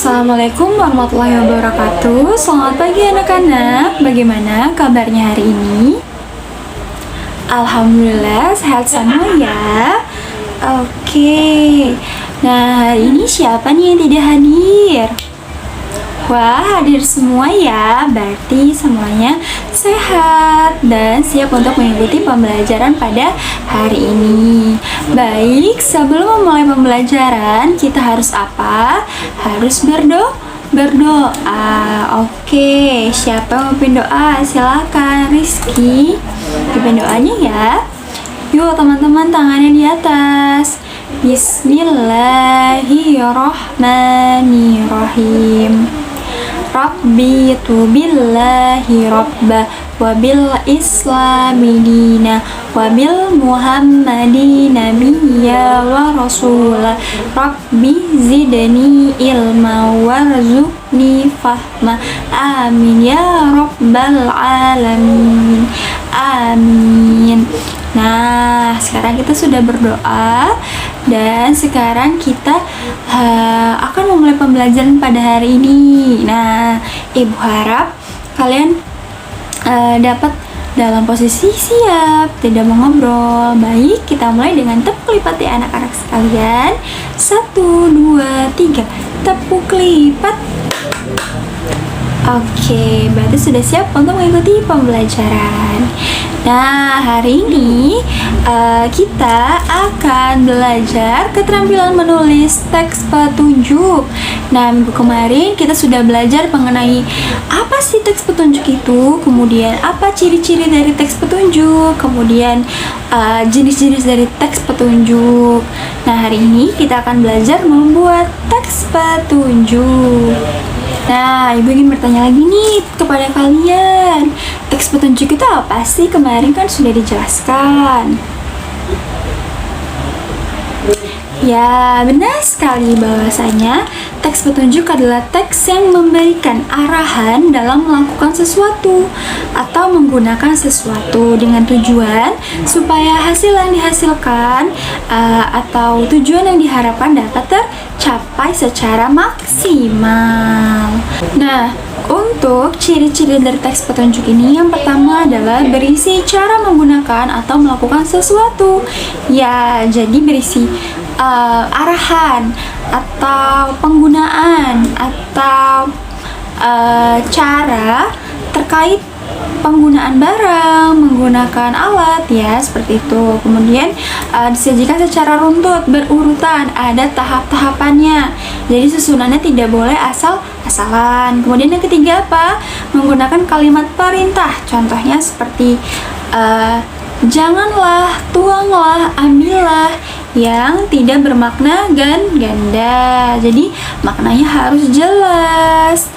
Assalamualaikum warahmatullahi wabarakatuh. Selamat pagi anak-anak. Bagaimana kabarnya hari ini? Alhamdulillah sehat semua ya. Oke. Nah, hari ini siapa nih yang tidak hadir? Wah, hadir semua ya. Berarti semuanya sehat dan siap untuk mengikuti pembelajaran pada hari ini. Baik, sebelum memulai pembelajaran, kita harus apa? Harus berdoa. Oke, siapa yang mau pimpin doa? Silakan Rizky. Pimpin doanya ya. Yuk teman-teman, tangannya di atas. Bismillahirrahmanirrahim. Rabbi tu billahi rabba wa bil islami dina wa bil muhammadi nabiyya wa rasula rabbi zidni ilma warzuqni fahma amin ya rabbal alamin amin. Nah, sekarang kita sudah berdoa dan sekarang kita akan memulai pembelajaran pada hari ini. Nah, Ibu harap kalian dapat dalam posisi siap, tidak mau ngobrol. Baik, kita mulai dengan tepuk lipat ya anak-anak sekalian. 1, 2, 3, tepuk lipat. Oke, berarti sudah siap untuk mengikuti pembelajaran. Nah, hari ini kita akan belajar keterampilan menulis teks petunjuk. Nah, minggu kemarin kita sudah belajar mengenai apa sih teks petunjuk itu, kemudian apa ciri-ciri dari teks petunjuk, kemudian jenis-jenis dari teks petunjuk. Nah, hari ini kita akan belajar membuat teks petunjuk. Nah, Ibu ingin bertanya lagi nih kepada kalian. Teks petunjuk itu apa sih? Kemarin kan sudah dijelaskan. Ya, benar sekali bahwasanya teks petunjuk adalah teks yang memberikan arahan dalam melakukan sesuatu atau menggunakan sesuatu dengan tujuan supaya hasil yang dihasilkan atau tujuan yang diharapkan dapat tercapai secara maksimal. Nah, untuk ciri-ciri dari teks petunjuk ini, yang pertama adalah berisi cara menggunakan atau melakukan sesuatu. Ya, jadi berisi arahan atau penggunaan atau cara terkait penggunaan barang, menggunakan alat ya, seperti itu. Kemudian disajikan secara runtut, berurutan, ada tahap-tahapannya. Jadi susunannya tidak boleh asal-asalan. Kemudian yang ketiga apa? Menggunakan kalimat perintah. Contohnya seperti janganlah, tuanglah, ambillah, yang tidak bermakna ganda. Jadi maknanya harus jelas.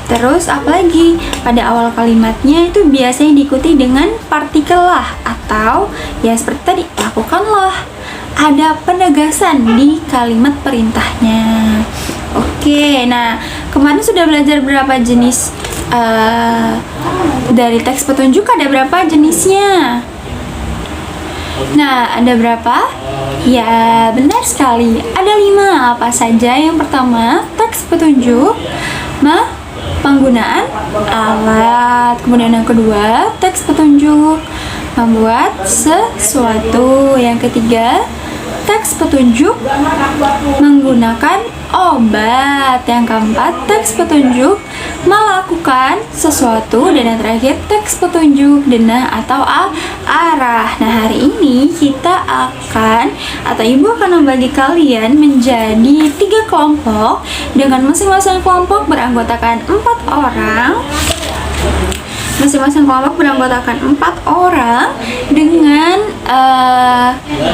Terus apalagi pada awal kalimatnya itu biasanya diikuti dengan partikel lah atau ya seperti tadi, lakukanlah. Ada penegasan di kalimat perintahnya. Oke, nah kemarin sudah belajar berapa jenis dari teks petunjuk, ada berapa jenisnya? Nah, ada berapa? Ya, benar sekali. Ada 5. Apa saja? Yang pertama, teks petunjuk penggunaan alat. Kemudian yang kedua, teks petunjuk membuat sesuatu. Yang ketiga, teks petunjuk menggunakan obat. Yang keempat, teks petunjuk melakukan sesuatu. Dan yang terakhir, teks petunjuk denah atau arah. Nah, hari ini kita akan atau Ibu akan membagi kalian menjadi 3 kelompok dengan masing-masing kelompok beranggotakan 4 orang. Masing-masing kelompok beranggotakan 4 orang dengan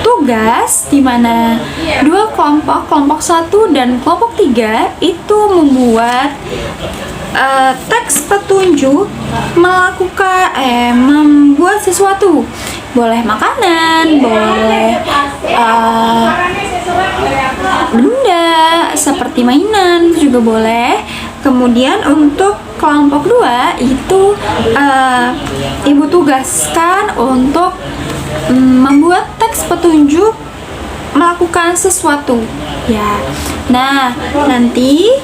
tugas di mana 2 kelompok, kelompok 1 dan kelompok 3 itu membuat teks petunjuk membuat sesuatu. Boleh makanan, boleh benda seperti mainan juga boleh. Kemudian untuk kelompok 2 itu Ibu tugaskan untuk membuat teks petunjuk melakukan sesuatu ya. Nah, nanti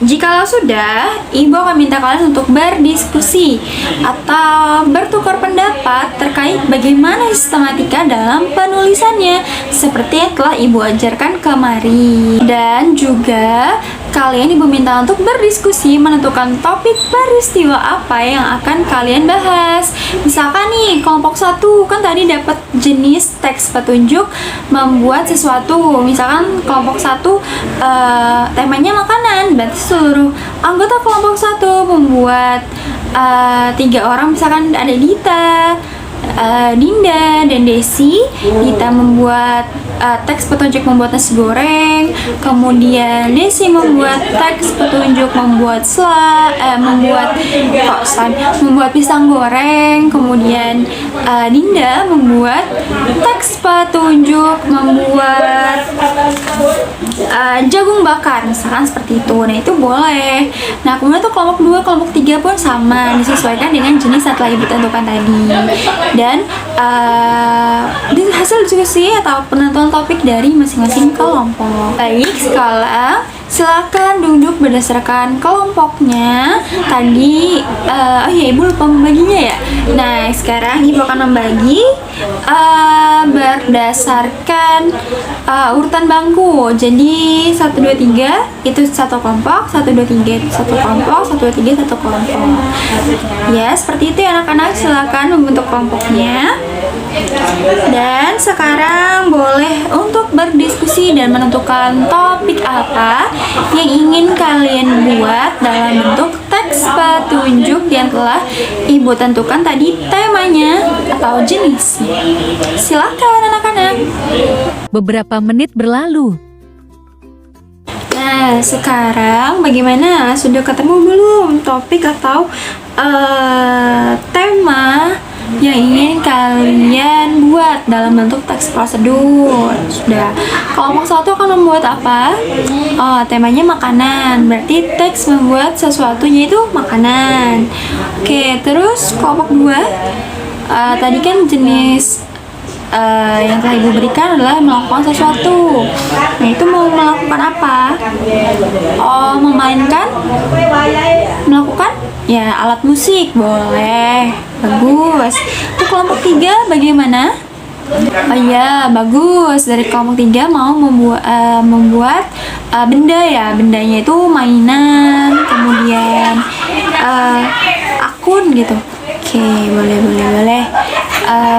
Jikalau sudah, Ibu akan minta kalian untuk berdiskusi atau bertukar pendapat terkait bagaimana sistematika dalam penulisannya, seperti yang telah Ibu ajarkan kemarin. Dan juga kalian Ibu minta untuk berdiskusi menentukan topik peristiwa apa yang akan kalian bahas. Misalkan nih, kelompok 1 kan tadi dapat jenis teks petunjuk membuat sesuatu. Misalkan kelompok 1 temanya makanan, berarti seluruh anggota kelompok 1 membuat 3 orang, misalkan ada Dita, Dinda, dan Desi. Dita membuat teks petunjuk membuat nasi goreng, kemudian Desi membuat teks petunjuk membuat membuat pisang goreng, kemudian Dinda membuat teks petunjuk membuat jagung bakar, misalkan seperti itu. Nah, itu boleh. Nah, kemudian tuh kelompok 2, kelompok 3 pun sama, disesuaikan dengan jenis yang telah Ibu tentukan tadi. Dan di hasil diskusi atau penentuan topik dari masing-masing kelompok. Baik, sekarang silakan duduk berdasarkan kelompoknya. Tadi Ibu lupa membaginya ya. Nah, sekarang Ibu akan membagi berdasarkan urutan bangku. Jadi 1 2 3 itu satu kelompok, 1 2 3 itu satu kelompok, 1 2 3 satu kelompok. Ya, seperti itu ya anak-anak. Silakan membentuk kelompoknya. Dan sekarang boleh untuk berdiskusi dan menentukan topik apa yang ingin kalian buat dalam bentuk teks petunjuk yang telah Ibu tentukan tadi temanya atau jenisnya. Silakan anak-anak. Beberapa menit berlalu. Nah, sekarang bagaimana? Sudah ketemu belum topik atau tema yang ingin kalian buat dalam bentuk teks prosedur? Sudah. Kelompok 1 akan membuat apa? Temanya makanan. Berarti teks membuat sesuatunya itu makanan. Oke, terus kelompok 2 tadi kan jenis yang telah Ibu berikan adalah melakukan sesuatu. Nah, itu mau melakukan apa? Melakukan ya alat musik, boleh. Bagus. Untuk kelompok 3 bagaimana? Iya, bagus. Dari kelompok 3 mau membuat benda ya. Bendanya itu mainan, kemudian akun gitu. Oke, boleh.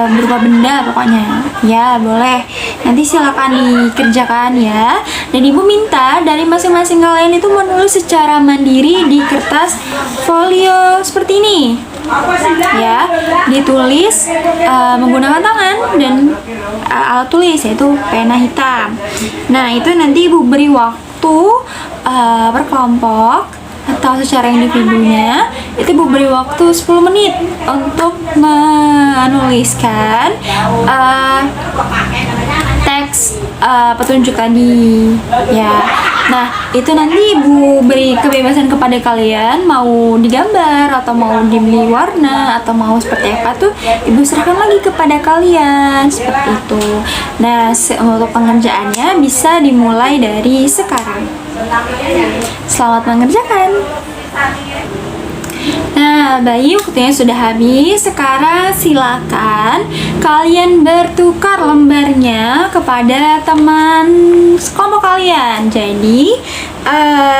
Berupa benda pokoknya. Ya, boleh. Nanti silakan dikerjakan ya. Dan Ibu minta dari masing-masing kalian itu menulis secara mandiri di kertas folio seperti ini. Ya, ditulis menggunakan tangan dan alat tulis yaitu pena hitam. Nah, itu nanti Ibu beri waktu per kelompok atau secara individunya itu Ibu beri waktu 10 menit untuk menuliskan teks petunjuk tadi ya. Nah, itu nanti Ibu beri kebebasan kepada kalian, mau digambar atau mau dibeli warna atau mau seperti apa tuh Ibu serahkan lagi kepada kalian seperti itu. Nah, untuk pengerjaannya bisa dimulai dari sekarang. Selamat mengerjakan. Nah, baik, waktunya sudah habis. Sekarang silakan kalian bertukar lembarnya kepada teman sekelompok kalian. Jadi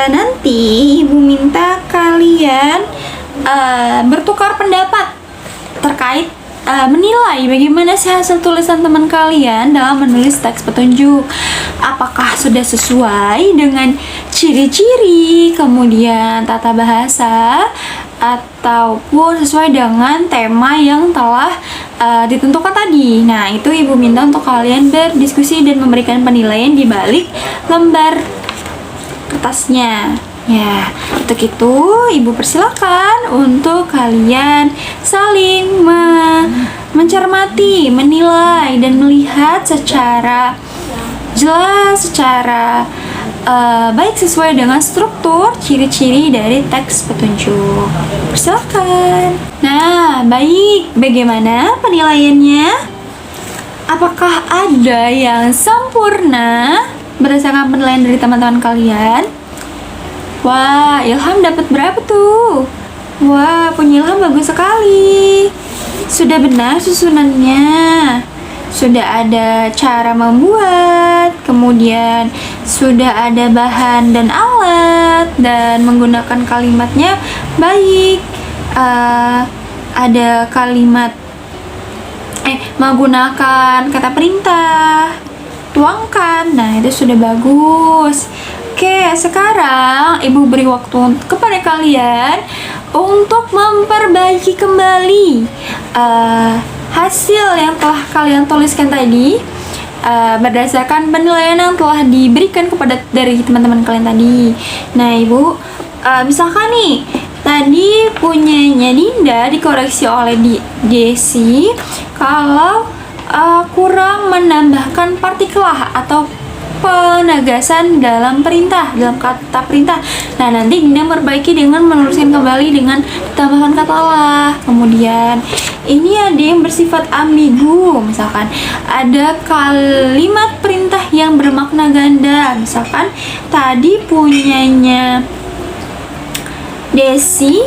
nanti Ibu minta kalian bertukar pendapat terkait menilai bagaimana sih hasil tulisan teman kalian dalam menulis teks petunjuk. Apakah sudah sesuai dengan ciri-ciri, kemudian tata bahasa, ataupun sesuai dengan tema yang telah ditentukan tadi. Nah, itu Ibu minta untuk kalian berdiskusi dan memberikan penilaian di balik lembar kertasnya. Ya, untuk itu Ibu persilakan untuk kalian saling mencermati, menilai, dan melihat secara jelas, secara baik sesuai dengan struktur ciri-ciri dari teks petunjuk. Persilakan. Nah, baik, bagaimana penilaiannya? Apakah ada yang sempurna berdasarkan penilaian dari teman-teman kalian? Wah, Ilham dapat berapa tuh? Wah, punya Ilham bagus sekali. Sudah benar susunannya. Sudah ada cara membuat, kemudian sudah ada bahan dan alat, dan menggunakan kalimatnya baik. Ada kalimat menggunakan kata perintah, tuangkan. Nah, itu sudah bagus. Oke, sekarang Ibu beri waktu kepada kalian untuk memperbaiki kembali hasil yang telah kalian tuliskan tadi berdasarkan penilaian yang telah diberikan dari teman-teman kalian tadi. Nah, Ibu, misalkan nih tadi punyanya Dinda dikoreksi oleh Desi kalau kurang menambahkan partikelah atau penegasan dalam kata perintah. Nah, nanti Dinda memperbaiki dengan menuliskan kembali dengan tambahkan kata lah. Kemudian ini ada yang bersifat ambigu, misalkan ada kalimat perintah yang bermakna ganda. Misalkan tadi punyanya Desi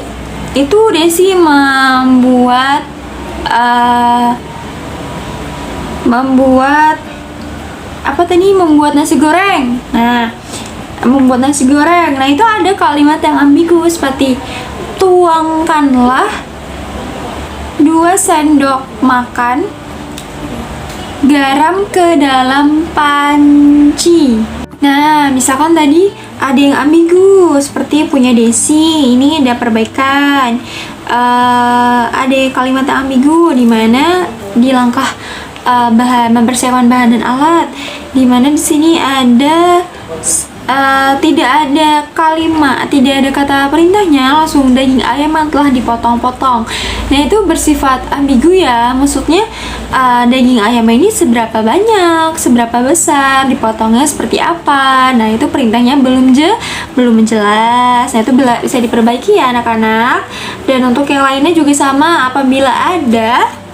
membuat nasi goreng. Nah, membuat nasi goreng. Nah, itu ada kalimat yang ambigu seperti tuangkanlah 2 sendok makan garam ke dalam panci. Nah, misalkan tadi ada yang ambigu seperti punya Desi, ini ada perbaikan. Ada kalimat yang ambigu di mana di langkah mempersiapkan bahan dan alat, di mana di sini ada tidak ada kata perintahnya, langsung daging ayam yang telah dipotong-potong. Nah, itu bersifat ambigu ya, maksudnya daging ayam ini seberapa banyak, seberapa besar, dipotongnya seperti apa. Nah, itu perintahnya belum jelas. Nah, itu bisa diperbaiki ya anak-anak. Dan untuk yang lainnya juga sama, apabila ada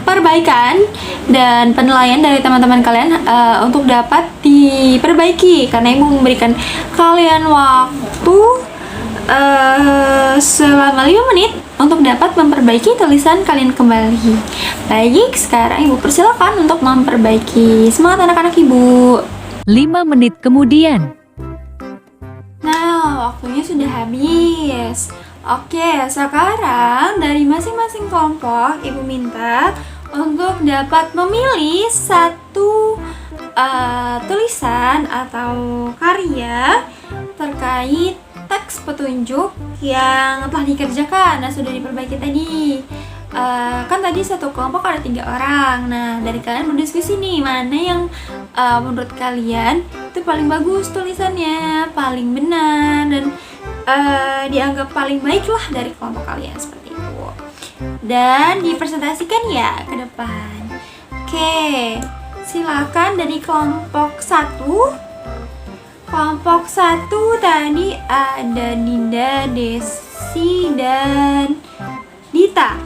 perbaikan dan penilaian dari teman-teman kalian untuk dapat diperbaiki, karena Ibu memberikan kalian waktu selama 5 menit untuk dapat memperbaiki tulisan kalian kembali. Baik, sekarang Ibu persilakan untuk memperbaiki. Semangat anak-anak Ibu. 5 menit kemudian. Nah, waktunya sudah habis. Oke, sekarang dari masing-masing kelompok Ibu minta untuk dapat memilih satu tulisan atau karya terkait teks petunjuk yang telah dikerjakan. Nah, sudah diperbaiki tadi. Kan tadi satu kelompok ada 3 orang. Nah, dari kalian berdiskusi nih, mana yang menurut kalian itu paling bagus tulisannya, paling benar, dan dianggap paling baik lah dari kelompok kalian, seperti itu. Dan dipresentasikan ya ke depan. Oke, silakan dari kelompok 1. Kelompok 1 tadi ada Dinda, Desi, dan Dita.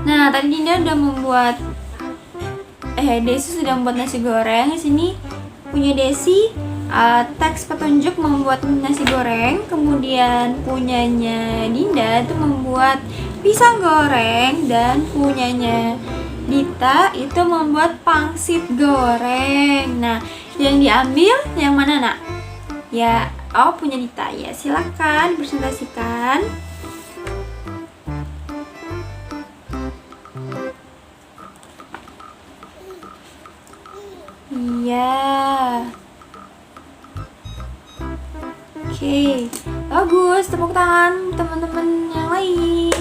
Nah, tadi Dinda udah membuat Desi sudah membuat nasi goreng. Di sini punya Desi teks petunjuk membuat nasi goreng, kemudian punyanya Dinda itu membuat pisang goreng, dan punyanya Dita itu membuat pangsit goreng. Nah, yang diambil yang mana, Nak? Ya, punya Dita ya. Silakan presentasikan. Iya. Oke, bagus. Tepuk tangan teman-teman yang lain.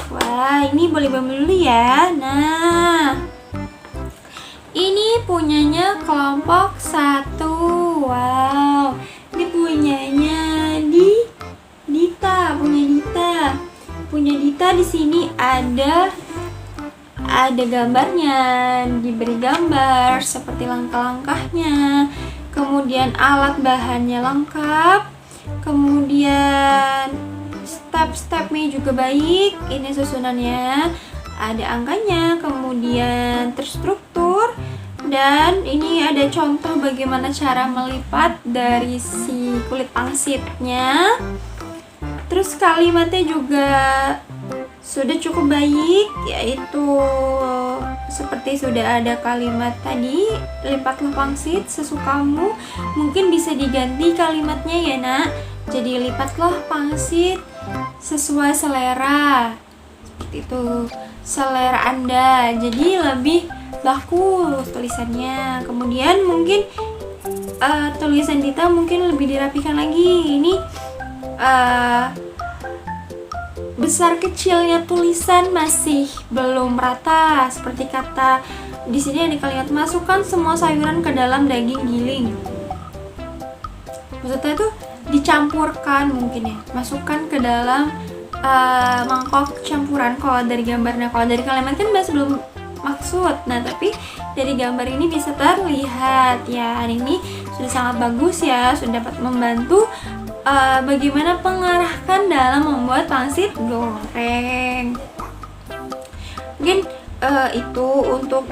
Wah, ini boleh bantu dulu ya. Nah, ini punyanya kelompok 1. Wow, ini punyanya Dita. Punya Dita di sini ada gambarnya, diberi gambar seperti langkah-langkahnya. Kemudian alat bahannya lengkap, kemudian step-stepnya juga baik. Ini susunannya, ada angkanya, kemudian terstruktur, Dan ini ada contoh bagaimana cara melipat dari si kulit pangsitnya. Terus kalimatnya juga sudah cukup baik, yaitu seperti sudah ada kalimat tadi, lipatlah pangsit sesukamu. Mungkin bisa diganti kalimatnya ya nak, jadi lipatlah pangsit sesuai selera, seperti itu, selera Anda, jadi lebih bagus tulisannya. Kemudian mungkin tulisan kita mungkin lebih dirapikan lagi. Ini besar kecilnya tulisan masih belum rata, seperti kata di sini ada kalimat masukkan semua sayuran ke dalam daging giling. Maksudnya itu dicampurkan mungkin ya, masukkan ke dalam mangkok campuran. Kalau dari gambarnya, kalau dari kalimat kan masih belum maksud. Nah tapi dari gambar ini bisa terlihat ya, ini sudah sangat bagus ya, sudah dapat membantu bagaimana pengarahkan dalam membuat pangsit goreng. Mungkin itu untuk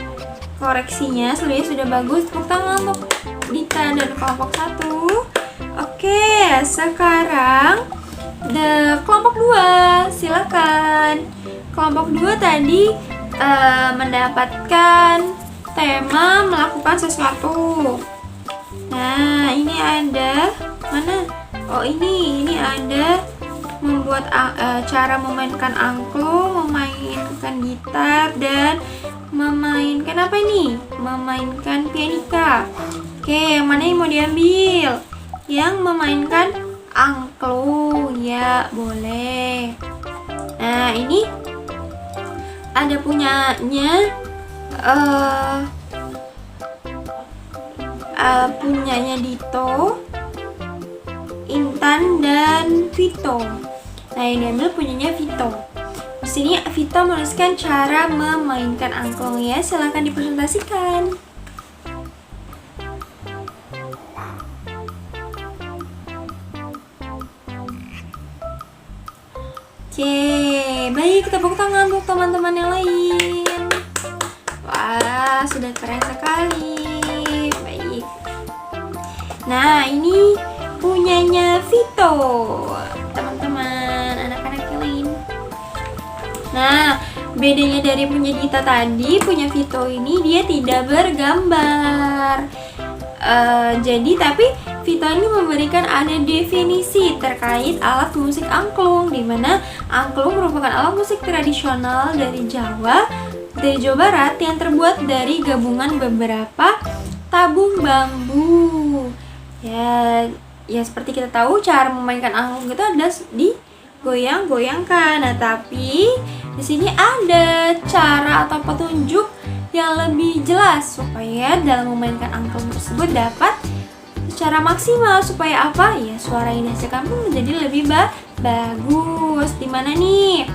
koreksinya sebenarnya sudah bagus. Tepuk tangan untuk Dita dan kelompok 1. Oke, sekarang kelompok 2, silakan. Kelompok 2 tadi mendapatkan tema melakukan sesuatu. Nah, ini ada mana? Oh, ini ada membuat cara memainkan angklung, memainkan gitar, dan memainkan apa ini? Memainkan pianika. Oke, yang mana yang mau diambil? Yang memainkan angklung, ya boleh. Nah, ini ada punyanya Dito, Intan, dan Vito. Nah, yang diambil punyanya Vito. Di sini Vito menuliskan cara memainkan angklung ya. Silakan dipresentasikan. Oke, baik, tepuk tangan untuk teman-teman yang lain. Wah, sudah keren sekali. Baik. Nah, ini punyanya Vito, teman-teman, anak-anak yang lain. Nah, bedanya dari punya Dita tadi, punya Vito ini dia tidak bergambar. Jadi tapi Vito ini memberikan ada definisi terkait alat musik angklung, di mana angklung merupakan alat musik tradisional dari Jawa Barat yang terbuat dari gabungan beberapa tabung bambu. Ya seperti kita tahu cara memainkan angklung itu ada digoyang-goyangkan. Nah, tapi di sini ada cara atau petunjuk yang lebih jelas supaya dalam memainkan angklung tersebut dapat secara maksimal. Supaya apa? Ya suara yang dihasilkan pun menjadi lebih bagus. Dimana nih?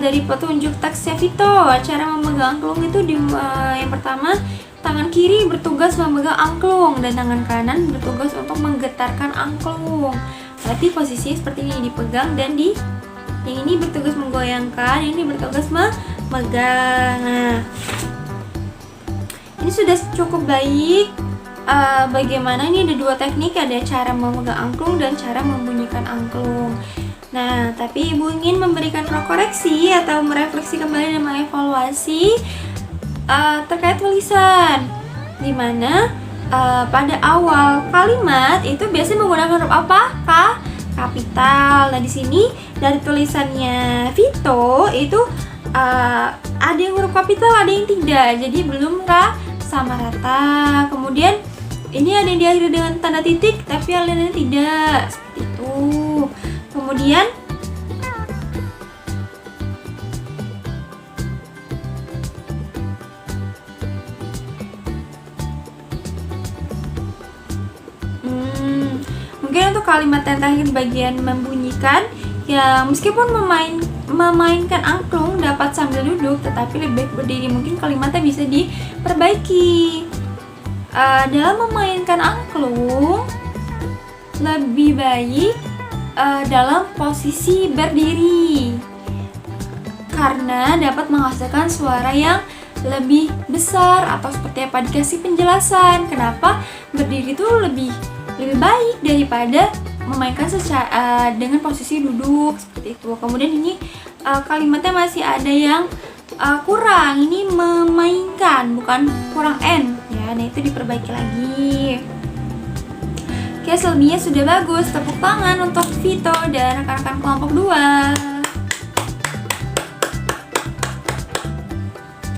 Dari petunjuk teksnya Vito, cara memegang angklung itu yang pertama, tangan kiri bertugas memegang angklung dan tangan kanan bertugas untuk menggetarkan angklung. Berarti posisinya seperti ini, dipegang, dan yang ini bertugas menggoyangkan, yang ini bertugas memegang. Nah, ini sudah cukup baik. Bagaimana ini ada dua teknik, ada cara memegang angklung dan cara membunyikan angklung. Nah, tapi Ibu ingin memberikan koreksi atau merefleksi kembali dan mengevaluasi terkait tulisan, dimana pada awal kalimat itu biasanya menggunakan huruf apa? Kapital. Nah, di sini dari tulisannya Vito itu ada yang huruf kapital, ada yang tidak, jadi belum sama rata. Kemudian ini ada yang diakhiri dengan tanda titik, tapi yang lainnya tidak, seperti itu. Kemudian mungkin untuk kalimat yang terakhir bagian membunyikan, ya meskipun memainkan angklung dapat sambil duduk, tetapi lebih baik berdiri. Mungkin kalimatnya bisa diperbaiki. Dalam memainkan angklung lebih baik dalam posisi berdiri, karena dapat menghasilkan suara yang lebih besar atau seperti apa, dikasih penjelasan kenapa berdiri itu lebih baik daripada memainkan dengan posisi duduk seperti itu. Kemudian ini kalimatnya masih ada yang kurang, ini memainkan bukan kurang n ya, nah itu diperbaiki lagi. Oke, selebihnya sudah bagus, tepuk tangan untuk Vito dan rekan-rekan kelompok 2.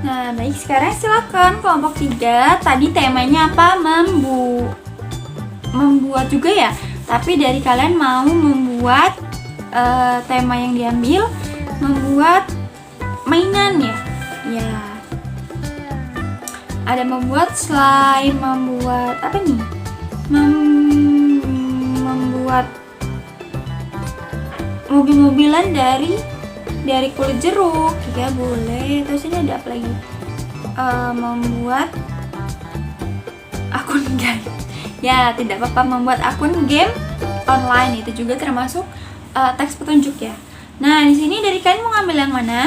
Nah, baik, sekarang silakan kelompok 3. Tadi temanya apa? Membuat juga ya. Tapi dari kalian mau membuat tema yang diambil, membuat mainan ya. Ya. Ada membuat slime, membuat apa nih? Membuat mobil-mobilan dari kulit jeruk ya, boleh. Terus ini ada apa lagi? Membuat akun game ya, tidak apa-apa, membuat akun game online itu juga termasuk teks petunjuk ya. Nah, di sini dari kalian mau ngambil yang mana?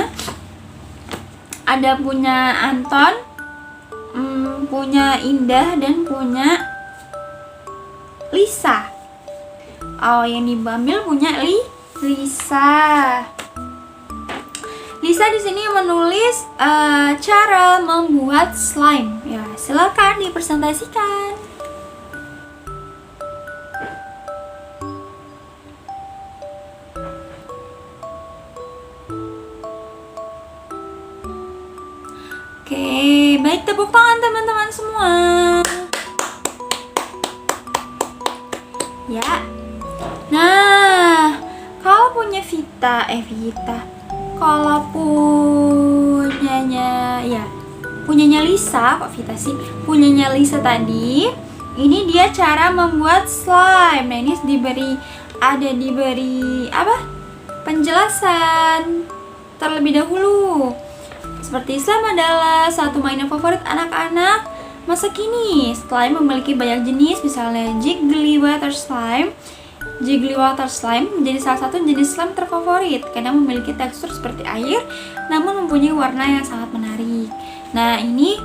Ada punya Anton, punya Indah, dan punya Lisa. Oh, yang diambil punya Lisa. Lisa di sini menulis cara membuat slime. Ya, silakan dipresentasikan. Oke, baik, tepuk tangan teman-teman semua. Ya. Nah, kalau punya Vita, kalau punyanya Lisa, kok Vita sih? Punyanya Lisa tadi, ini dia cara membuat slime. Nah, ini diberi apa? Penjelasan terlebih dahulu. Seperti slime adalah satu mainan favorit anak-anak masa kini. Slime memiliki banyak jenis, misalnya Jiggly Water Slime menjadi salah satu jenis slime terfavorit karena memiliki tekstur seperti air namun mempunyai warna yang sangat menarik. Nah, ini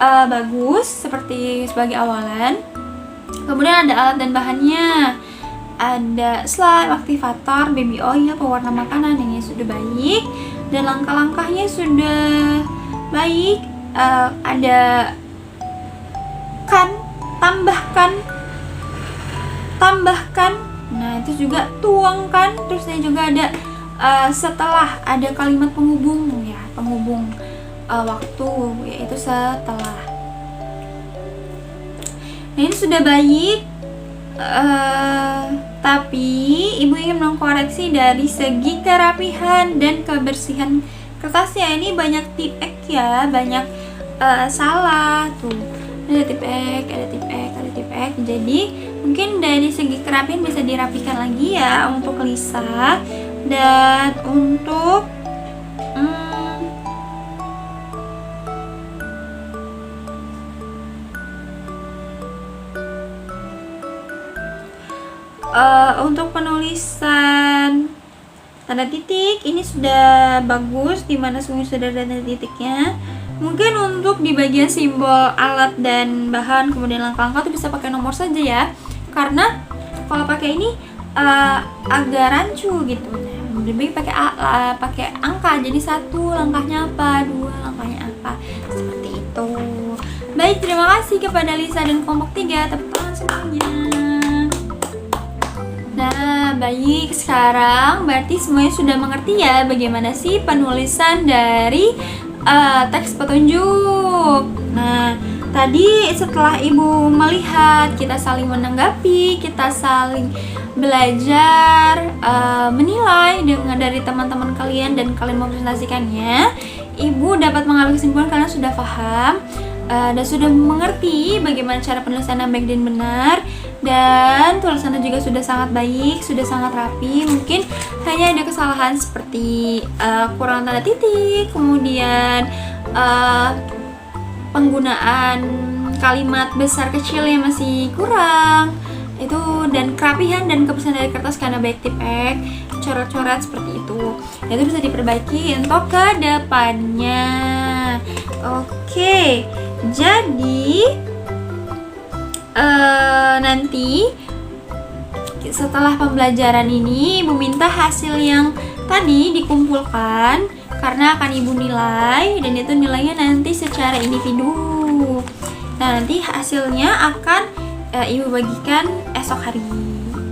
bagus sebagai awalan. Kemudian ada alat dan bahannya. Ada slime, aktivator, baby oil, pewarna makanan, ini sudah baik. Dan langkah-langkahnya sudah baik. Ada tambahkan, nah itu juga tuangkan. Terus saya juga ada setelah, ada kalimat penghubung waktu, yaitu setelah. Nah, ini sudah baik. Tapi ibu ingin mengkoreksi dari segi kerapihan dan kebersihan kertasnya. Ini banyak tip X ya, banyak salah tuh. Ada tip X. Jadi mungkin dari segi kerapihan bisa dirapikan lagi ya untuk Lisa. Dan untuk untuk penulisan tanda titik ini sudah bagus, dimana semuanya sudah ada tanda titiknya. Mungkin untuk di bagian simbol alat dan bahan, kemudian langkah-langkah itu bisa pakai nomor saja ya, karena kalau pakai ini agak rancu gitu. Nah, lebih pakai angka, jadi 1 langkahnya apa, 2 langkahnya apa, seperti itu. Baik, terima kasih kepada Lisa dan kelompok 3, tepuk tangan semuanya. Nah, baik, sekarang berarti semuanya sudah mengerti ya bagaimana sih penulisan dari teks petunjuk. Nah, tadi setelah ibu melihat, kita saling menanggapi, kita saling belajar menilai dari teman-teman kalian dan kalian mempresentasikannya, ibu dapat mengambil kesimpulan kalian sudah paham dan sudah mengerti bagaimana cara penulisan yang baik dan benar. Dan tulisannya juga sudah sangat baik, sudah sangat rapi. Mungkin hanya ada kesalahan seperti kurang tanda titik, kemudian penggunaan kalimat besar kecil yang masih kurang itu, dan kerapihan dan kebersihan dari kertas karena baik tip X, coret-coret seperti itu. Itu bisa diperbaiki untuk ke depannya. Oke, jadi nanti setelah pembelajaran ini Ibu minta hasil yang tadi dikumpulkan karena akan Ibu nilai, dan itu nilainya nanti secara individu. Nah, nanti hasilnya akan Ibu bagikan esok hari.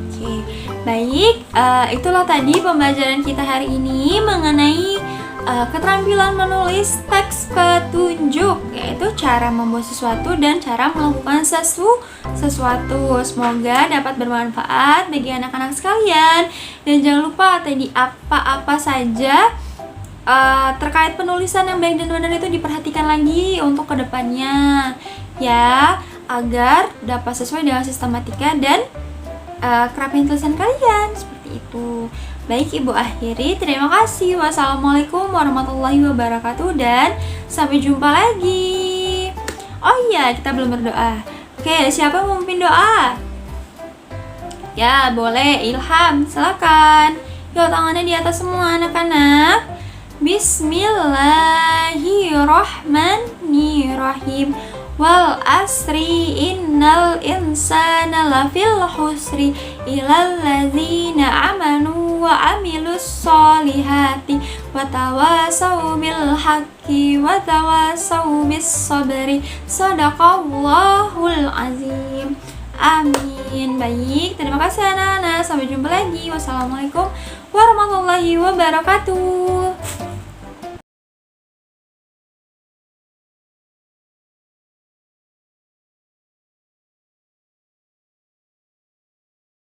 Oke, baik, itulah tadi pembelajaran kita hari ini mengenai keterampilan menulis teks petunjuk, yaitu cara membuat sesuatu dan cara melakukan sesuatu. Semoga dapat bermanfaat bagi anak-anak sekalian, dan jangan lupa tadi apa-apa saja terkait penulisan yang baik dan benar itu diperhatikan lagi untuk kedepannya ya, agar dapat sesuai dengan sistematika dan kerapian tulisan kalian, seperti itu. Baik, Ibu akhiri. Terima kasih. Wassalamualaikum warahmatullahi wabarakatuh, dan sampai jumpa lagi. Oh iya, kita belum berdoa. Oke, siapa yang mau memimpin doa? Ya, boleh. Ilham, silakan. Yuk, tangannya di atas semua anak-anak. Bismillahirrahmanirrahim. Wal asri innal insana lafil husri illal ladzina amanu wa amilus solihati wa tawasau bil haqqi wa tawasau bis sabri. Shadaqallahul azim. Amin. Baik, terima kasih anak-anak. Sampai jumpa lagi. Wassalamualaikum warahmatullahi wabarakatuh.